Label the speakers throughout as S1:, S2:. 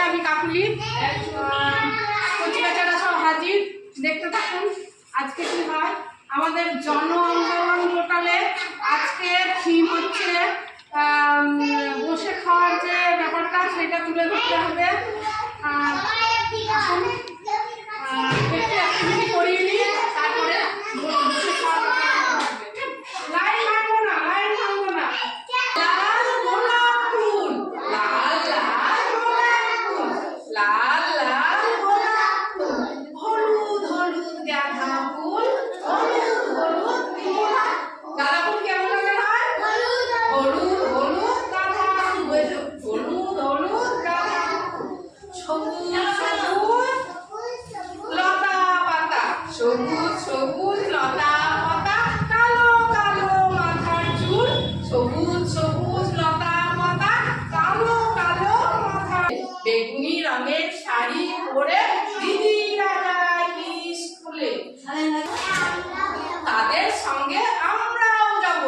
S1: আমি কাকুলি কচি কাচারা সব হাজির। দেখতে থাকুন আজকে কি হয়। আমাদের জন আন্দোলন পোর্টালে আজকে থিম হচ্ছে বসে খাওয়ার যে ব্যাপারটা সেটা তুলে ধরতে হবে। একটু অ্যাক্টিভিটি করিয়ে নিই, তারপরে বসে খাওয়া লাইন মারবো না, লাইন মারবো না। লাল গোলাপ ফুল, লাল লাল গোলাপ ফুল, লাল লাল গোলাপ ফুল, হলুদ হলুদ গাঁদা ফুল, হলুদ হলুদ গাঁদা ফুল কেমন লাগে হয়? হলুদ হলুদ গাঁদা ফুল, হলুদ হলুদ গাঁদা ফুল, সবুজ সবুজ লতা পাতা, সবুজ সবুজ লতা পাতা, কালো কালো মাথার চুল, সবুজ সবুজ লতা পাতা, কালো কালো মাথার। বেগুনি রঙের শাড়ি পরে দিদিরা যায় স্কুলে, তাদের সঙ্গে আমরাও যাব।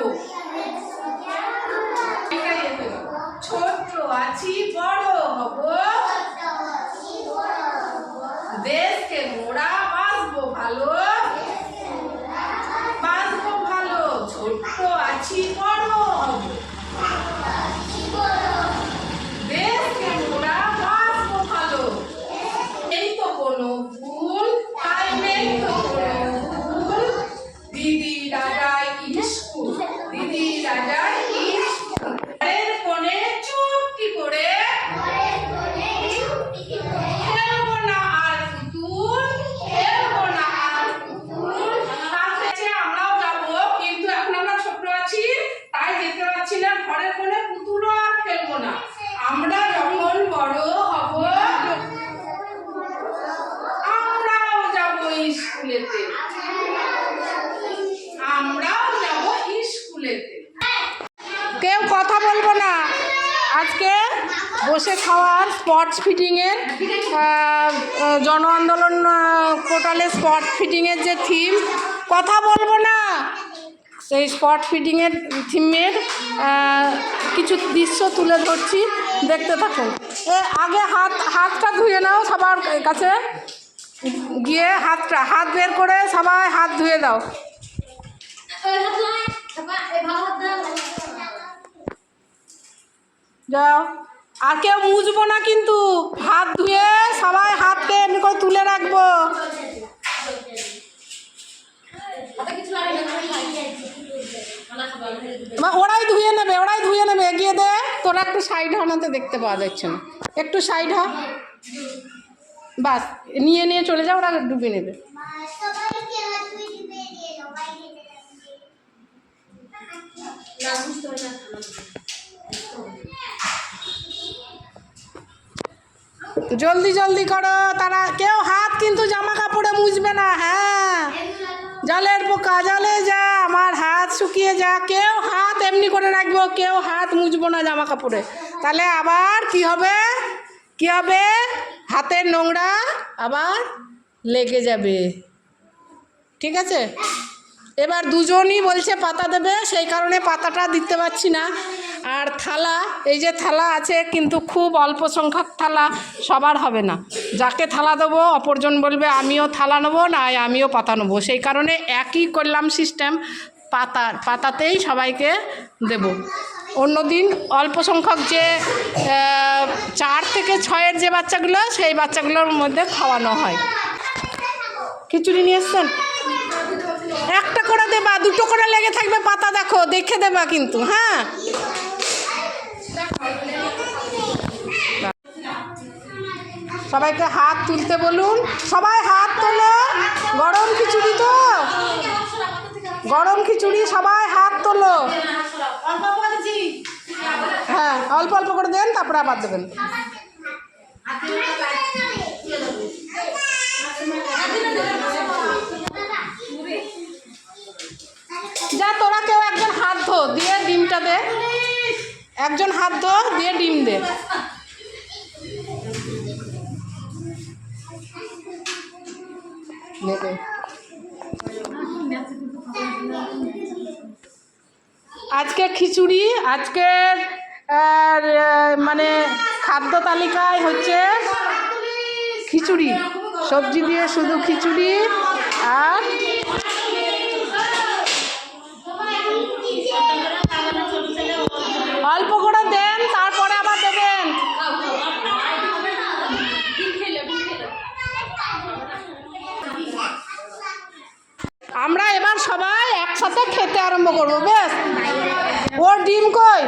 S1: ছোট আছি বড় হব, দেশকে মোরা বাঁচবো ভালো, বাঁচবো ভালো। ছোট আছি বড় হব, দেশকে মোরা বাঁচবো ভালো। এই তো কোনো ভুল, তাই নেই তো কোনো ভুল, দিদি রাজায় স্কুল, দিদি রাজায় স্কুল। ঘরের কোণে চুপটি করে খেলবো না আর পুতুল, খেলবো না আর পুতুল। তাতে আমরাও যাবো, কিন্তু এখন আমরা ছোট আছি তাই যেতে পারছি না। ঘরের কোণে পুতুলও আর খেলবো না। আমরা যখন বড় হব আমরাও যাবো স্কুলেতে, আমরাও যাবো স্কুলেতে। কেউ কথা বলবো না। আজকে বসে খাওয়ার স্পটস ফিটিংয়ের জন আন্দোলন পোর্টালে স্পট ফিটিংয়ের যে থিম, কথা বলবো না। সেই স্পট ফিটিংয়ের থিমের কিছু দৃশ্য তুলে ধরছি, দেখতে থাকুন। আগে হাতটা ধুয়ে নাও, সবার কাছে গিয়ে হাত বের করে সবাই হাত ধুয়ে দাও। যাও, আর কেউ মুছবো না কিন্তু, হাত ধুয়ে সবাই হাতকে এমনি করে তুলে রাখবো। ওরাই ধুয়ে নেবে, ওরাই ধুয়ে নেবে। এগিয়ে দে, তোরা একটু সাইড হনাতে দেখতে পাওয়া যাচ্ছে না, একটু সাইড হ। বাস নিয়ে নিয়ে চলে যাও, ওরা ডুবে নেবে। জলদি জলদি করো, তারা কেউ হাত কিন্তু জামা কাপড়ে মুছবে না। হ্যাঁ, জলের পোকা জলে যা, আমার হাত শুকিয়ে যা। কেউ হাত এমনি করে রাখবো, কেউ হাত মুছবো না জামা কাপড়ে। তাহলে আবার কি হবে, কি হবে? হাতের নোংরা আবার লেগে যাবে। ঠিক আছে, এবার দুজনই বলছে পাতা দেবে, সেই কারণে পাতাটা দিতে পারছি না। আর থালা, এই যে থালা আছে কিন্তু খুব অল্প সংখ্যক থালা, সবার হবে না। যাকে থালা দেবো অপরজন বলবে আমিও থালা নেবো না, আমিও পাতা নেবো। সেই কারণে একই করলাম সিস্টেম, পাতাতেই সবাইকে দেব। অন্যদিন অল্প সংখ্যক যে 4 থেকে 6-এর যে বাচ্চাগুলো, সেই বাচ্চাগুলোর মধ্যে খাওয়ানো হয়। খিচুড়ি নিয়ে এসছেন? একটা করে দেবা, দুটো করে লেগে থাকবে পাতা, দেখো দেখে দেবা কিন্তু। হ্যাঁ, সবাইকে হাত তুলতে বলুন, সবাই হাত তোলো। গরম খিচুড়ি তো, গরম খিচুড়ি, সবাই হাত তোলো। হ্যাঁ, অল্প অল্প করে দেন, তারপরে আবার দেবেন। যা, তোরা কেউ একজন হাত ধো, দিয়ে ডিমটা দে। একজন হাত ধো, দিয়ে ডিম দে। আজকে খিচুড়ি, আজকের মানে খাদ্য তালিকায় হচ্ছে খিচুড়ি, সবজি দিয়ে শুধু খিচুড়ি। আর অল্প করে দেন, তারপরে আবার দেবেন। আমরা এবার সবাই একসাথে খেতে আরম্ভ করবো। বেশ, ওর ডিম কই,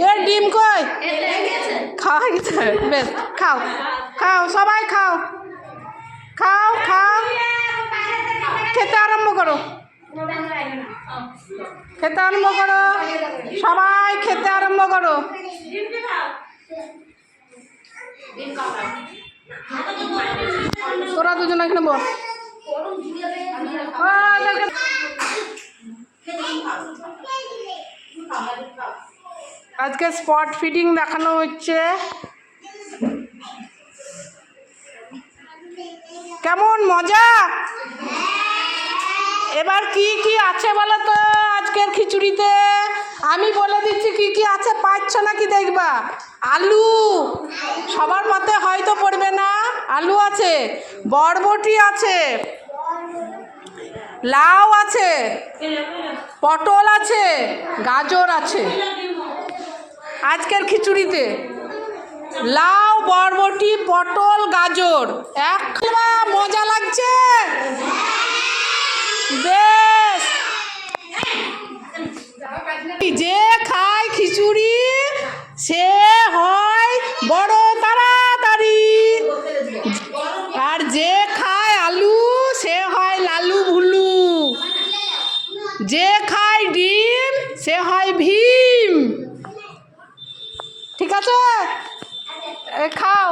S1: এর ডিম কই, খাওয়া গেছে? বেশ, খাও খাও, সবাই খাও খাও খাও, খেতে আরম্ভ করো, খেতে আরম্ভ করো, সবাই খেতে আরম্ভ করো। তোরা দুজন এখানে বল। আজকে স্পট ফিডিং দেখানো হচ্ছে। কেমন মজা? এবার কি কি আছে বলো তো আজকের খিচুড়িতে? আমি বলে দিচ্ছি কি কি আছে, পাচ্ছ নাকি দেখবা। আলু, সবার মতে হয়তো পড়বে না, আলু আছে, বরবটি আছে, লাউ আছে, পটল আছে, গাজর আছে। আজকের খিচুড়িতে লাউ, বরবটি, পটল, গাজর। এক মজা লাগছে? বেশ, যে খায় খিচুড়ি সে হয় বড় তাড়াতাড়ি, আর যে খায় আলু সে হয় লালু ভুলু, যে খায় ডিম সে হয় ভীম। ঠিক আছে, খাও।